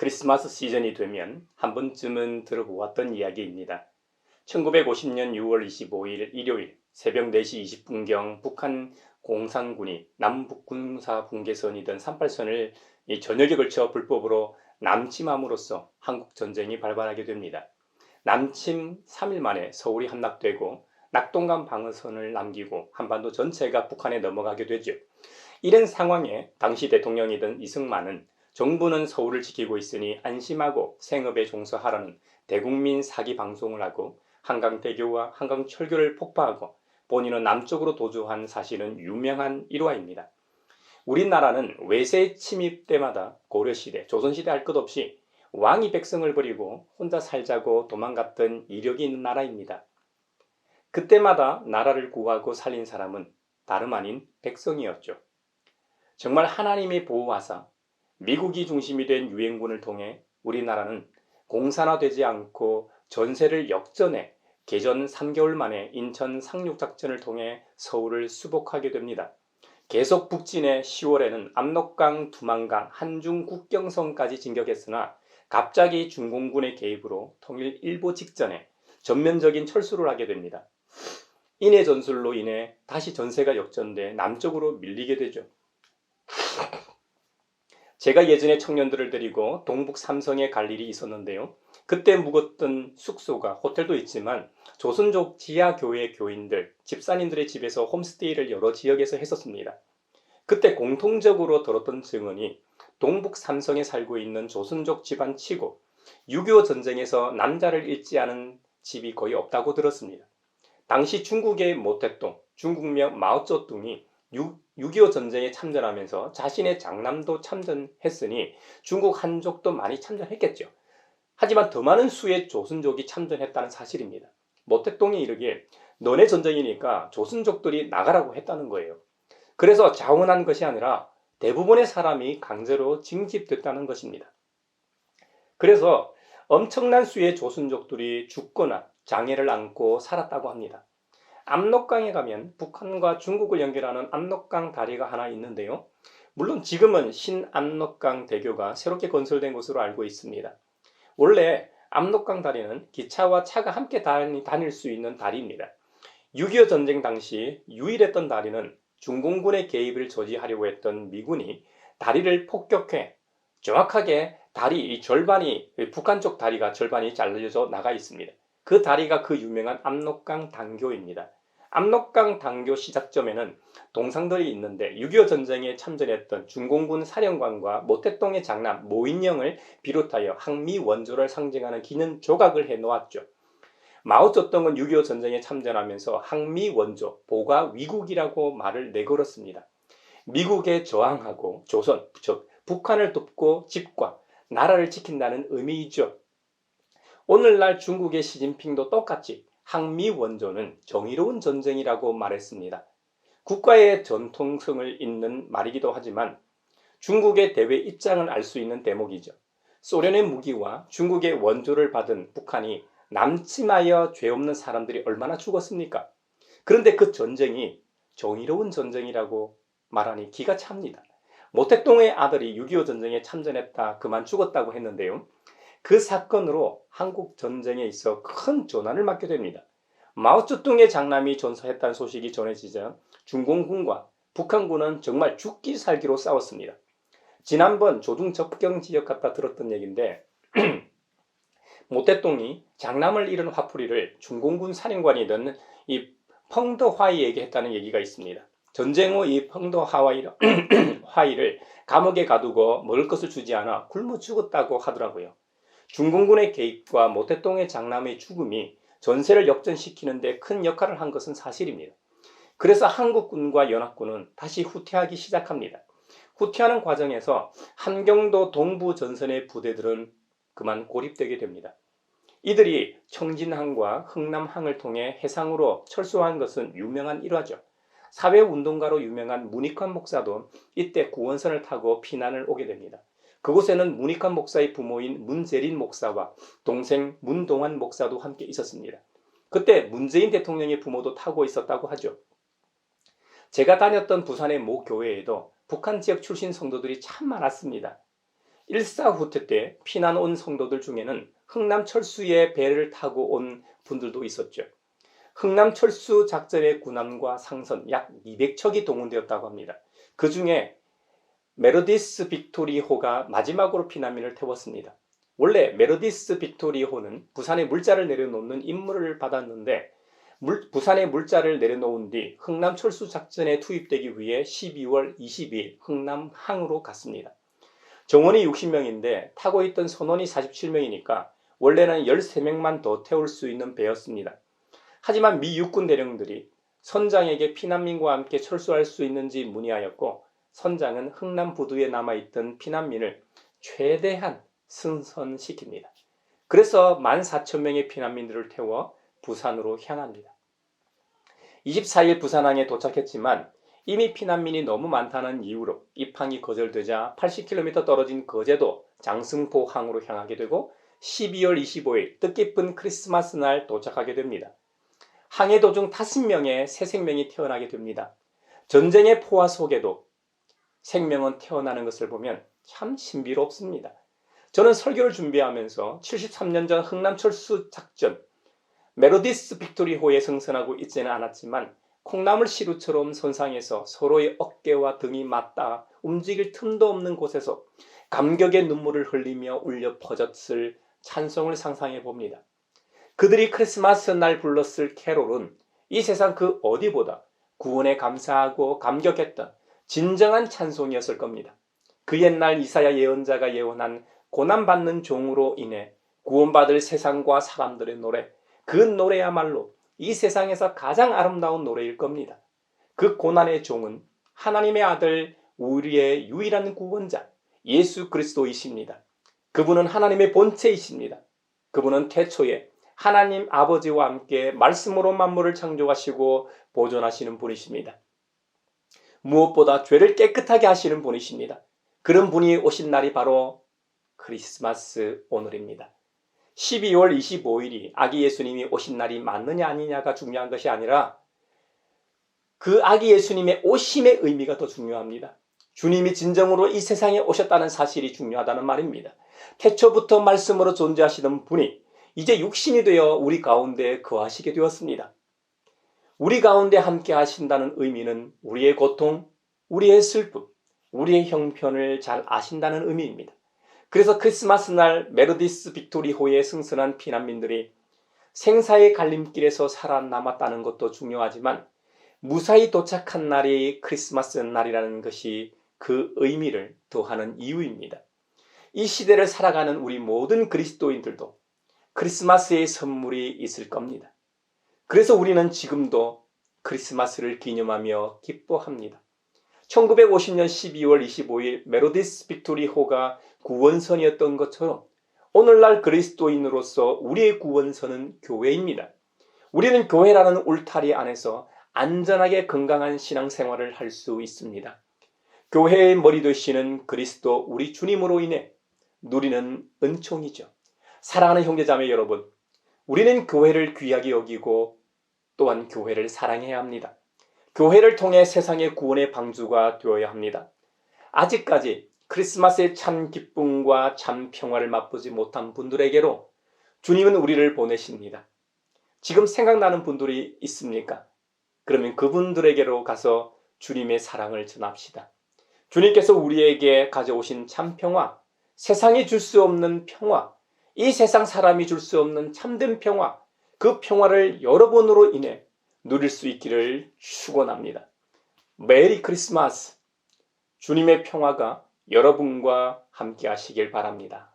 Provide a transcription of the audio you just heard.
크리스마스 시즌이 되면 한 번쯤은 들어보았던 이야기입니다. 1950년 6월 25일 일요일 새벽 4시 20분경 북한 공산군이 남북군사 분계선이던 38선을 전역에 걸쳐 불법으로 남침함으로써 한국전쟁이 발발하게 됩니다. 남침 3일 만에 서울이 함락되고 낙동강 방어선을 남기고 한반도 전체가 북한에 넘어가게 되죠. 이런 상황에 당시 대통령이던 이승만은 정부는 서울을 지키고 있으니 안심하고 생업에 종사하라는 대국민 사기 방송을 하고 한강대교와 한강철교를 폭파하고 본인은 남쪽으로 도주한 사실은 유명한 일화입니다. 우리나라는 외세 침입 때마다 고려시대, 조선시대 할 것 없이 왕이 백성을 버리고 혼자 살자고 도망갔던 이력이 있는 나라입니다. 그때마다 나라를 구하고 살린 사람은 다름 아닌 백성이었죠. 정말 하나님의 보호하사 미국이 중심이 된 유엔군을 통해 우리나라는 공산화되지 않고 전세를 역전해 개전 3개월 만에 인천 상륙작전을 통해 서울을 수복하게 됩니다. 계속 북진해 10월에는 압록강, 두만강, 한중 국경선까지 진격했으나 갑자기 중공군의 개입으로 통일 일보 직전에 전면적인 철수를 하게 됩니다. 인해 전술로 인해 다시 전세가 역전돼 남쪽으로 밀리게 되죠. 제가 예전에 청년들을 데리고 동북 삼성에 갈 일이 있었는데요. 그때 묵었던 숙소가 호텔도 있지만 조선족 지하교회 교인들, 집사님들의 집에서 홈스테이를 여러 지역에서 했었습니다. 그때 공통적으로 들었던 증언이 동북 삼성에 살고 있는 조선족 집안 치고 6.25 전쟁에서 남자를 잃지 않은 집이 거의 없다고 들었습니다. 당시 중국의 모택동, 중국명 마오쩌둥이 6.25 전쟁에 참전하면서 자신의 장남도 참전했으니 중국 한족도 많이 참전했겠죠. 하지만 더 많은 수의 조선족이 참전했다는 사실입니다. 모택동이 이르기에 너네 전쟁이니까 조선족들이 나가라고 했다는 거예요. 그래서 자원한 것이 아니라 대부분의 사람이 강제로 징집됐다는 것입니다. 그래서 엄청난 수의 조선족들이 죽거나 장애를 안고 살았다고 합니다. 압록강에 가면 북한과 중국을 연결하는 압록강 다리가 하나 있는데요. 물론 지금은 신압록강 대교가 새롭게 건설된 것으로 알고 있습니다. 원래 압록강 다리는 기차와 차가 함께 다닐 수 있는 다리입니다. 6.25 전쟁 당시 유일했던 다리는 중공군의 개입을 저지하려고 했던 미군이 다리를 폭격해 정확하게 다리 절반이 북한 쪽 다리가 절반이 잘려져 나가 있습니다. 그 다리가 그 유명한 압록강 단교입니다. 압록강 단교 시작점에는 동상들이 있는데 6.25 전쟁에 참전했던 중공군 사령관과 모택동의 장남 모인영을 비롯하여 항미 원조를 상징하는 기념 조각을 해놓았죠. 마오쩌둥은 6.25 전쟁에 참전하면서 항미 원조, 보가 위국이라고 말을 내걸었습니다. 미국에 저항하고 조선, 즉 북한을 돕고 집과 나라를 지킨다는 의미이죠. 오늘날 중국의 시진핑도 똑같이 항미 원조는 정의로운 전쟁이라고 말했습니다. 국가의 전통성을 잇는 말이기도 하지만 중국의 대외 입장을 알 수 있는 대목이죠. 소련의 무기와 중국의 원조를 받은 북한이 남침하여 죄 없는 사람들이 얼마나 죽었습니까? 그런데 그 전쟁이 정의로운 전쟁이라고 말하니 기가 찹니다. 모택동의 아들이 6.25 전쟁에 참전했다 그만 죽었다고 했는데요. 그 사건으로 한국 전쟁에 있어 큰 전환을 맞게 됩니다. 마오쩌둥의 장남이 전사했다는 소식이 전해지자 중공군과 북한군은 정말 죽기 살기로 싸웠습니다. 지난번 조중 접경 지역 갔다 들었던 얘기인데 모택동이 장남을 잃은 화풀이를 중공군 사령관이던 이 펑더화이에게 했다는 얘기가 있습니다. 전쟁 후 이 펑더화이를 감옥에 가두고 먹을 것을 주지 않아 굶어 죽었다고 하더라고요. 중공군의 개입과 모택동의 장남의 죽음이 전세를 역전시키는 데 큰 역할을 한 것은 사실입니다. 그래서 한국군과 연합군은 다시 후퇴하기 시작합니다. 후퇴하는 과정에서 함경도 동부 전선의 부대들은 그만 고립되게 됩니다. 이들이 청진항과 흥남항을 통해 해상으로 철수한 것은 유명한 일화죠. 사회운동가로 유명한 문익환 목사도 이때 구원선을 타고 피난을 오게 됩니다. 그곳에는 문익환 목사의 부모인 문재린 목사와 동생 문동환 목사도 함께 있었습니다. 그때 문재인 대통령의 부모도 타고 있었다고 하죠. 제가 다녔던 부산의 모 교회에도 북한 지역 출신 성도들이 참 많았습니다. 일사후퇴 때 피난 온 성도들 중에는 흥남철수의 배를 타고 온 분들도 있었죠. 흥남철수 작전의 군함과 상선 약 200척이 동원되었다고 합니다. 그 중에 메르디스 빅토리호가 마지막으로 피난민을 태웠습니다. 원래 메르디스 빅토리호는 부산에 물자를 내려놓는 임무를 받았는데 부산에 물자를 내려놓은 뒤 흥남철수 작전에 투입되기 위해 12월 22일 흥남항으로 갔습니다. 정원이 60명인데 타고 있던 선원이 47명이니까 원래는 13명만 더 태울 수 있는 배였습니다. 하지만 미 육군 대령들이 선장에게 피난민과 함께 철수할 수 있는지 문의하였고 선장은 흥남 부두에 남아있던 피난민을 최대한 승선시킵니다. 그래서 14,000명의 피난민들을 태워 부산으로 향합니다. 24일 부산항에 도착했지만 이미 피난민이 너무 많다는 이유로 입항이 거절되자 80km 떨어진 거제도 장승포항으로 향하게 되고 12월 25일 뜻깊은 크리스마스 날 도착하게 됩니다. 항해 도중 5명의 새 생명이 태어나게 됩니다. 전쟁의 포화 속에도 생명은 태어나는 것을 보면 참 신비롭습니다. 저는 설교를 준비하면서 73년 전 흥남철수 작전 메르디스 빅토리호에 승선하고 있지는 않았지만 콩나물 시루처럼 선상에서 서로의 어깨와 등이 맞닿아 움직일 틈도 없는 곳에서 감격의 눈물을 흘리며 울려 퍼졌을 찬송을 상상해 봅니다. 그들이 크리스마스 날 불렀을 캐롤은 이 세상 그 어디보다 구원에 감사하고 감격했던 진정한 찬송이었을 겁니다. 그 옛날 이사야 예언자가 예언한 고난받는 종으로 인해 구원받을 세상과 사람들의 노래, 그 노래야말로 이 세상에서 가장 아름다운 노래일 겁니다. 그 고난의 종은 하나님의 아들, 우리의 유일한 구원자 예수 그리스도이십니다. 그분은 하나님의 본체이십니다. 그분은 태초에 하나님 아버지와 함께 말씀으로 만물을 창조하시고 보존하시는 분이십니다. 무엇보다 죄를 깨끗하게 하시는 분이십니다. 그런 분이 오신 날이 바로 크리스마스 오늘입니다. 12월 25일이 아기 예수님이 오신 날이 맞느냐 아니냐가 중요한 것이 아니라 그 아기 예수님의 오심의 의미가 더 중요합니다. 주님이 진정으로 이 세상에 오셨다는 사실이 중요하다는 말입니다. 태초부터 말씀으로 존재하시던 분이 이제 육신이 되어 우리 가운데 거하시게 되었습니다. 우리 가운데 함께 하신다는 의미는 우리의 고통, 우리의 슬픔, 우리의 형편을 잘 아신다는 의미입니다. 그래서 크리스마스 날 메르디스 빅토리호에 승선한 피난민들이 생사의 갈림길에서 살아남았다는 것도 중요하지만 무사히 도착한 날이 크리스마스 날이라는 것이 그 의미를 더하는 이유입니다. 이 시대를 살아가는 우리 모든 그리스도인들도 크리스마스의 선물이 있을 겁니다. 그래서 우리는 지금도 크리스마스를 기념하며 기뻐합니다. 1950년 12월 25일 메르디스 빅토리호가 구원선이었던 것처럼 오늘날 그리스도인으로서 우리의 구원선은 교회입니다. 우리는 교회라는 울타리 안에서 안전하게 건강한 신앙생활을 할 수 있습니다. 교회의 머리 되시는 그리스도 우리 주님으로 인해 누리는 은총이죠. 사랑하는 형제자매 여러분, 우리는 교회를 귀하게 여기고 또한 교회를 사랑해야 합니다. 교회를 통해 세상의 구원의 방주가 되어야 합니다. 아직까지 크리스마스의 참 기쁨과 참 평화를 맛보지 못한 분들에게로 주님은 우리를 보내십니다. 지금 생각나는 분들이 있습니까? 그러면 그분들에게로 가서 주님의 사랑을 전합시다. 주님께서 우리에게 가져오신 참 평화, 세상이 줄 수 없는 평화, 이 세상 사람이 줄 수 없는 참된 평화, 그 평화를 여러분으로 인해 누릴 수 있기를 축원합니다. 메리 크리스마스! 주님의 평화가 여러분과 함께 하시길 바랍니다.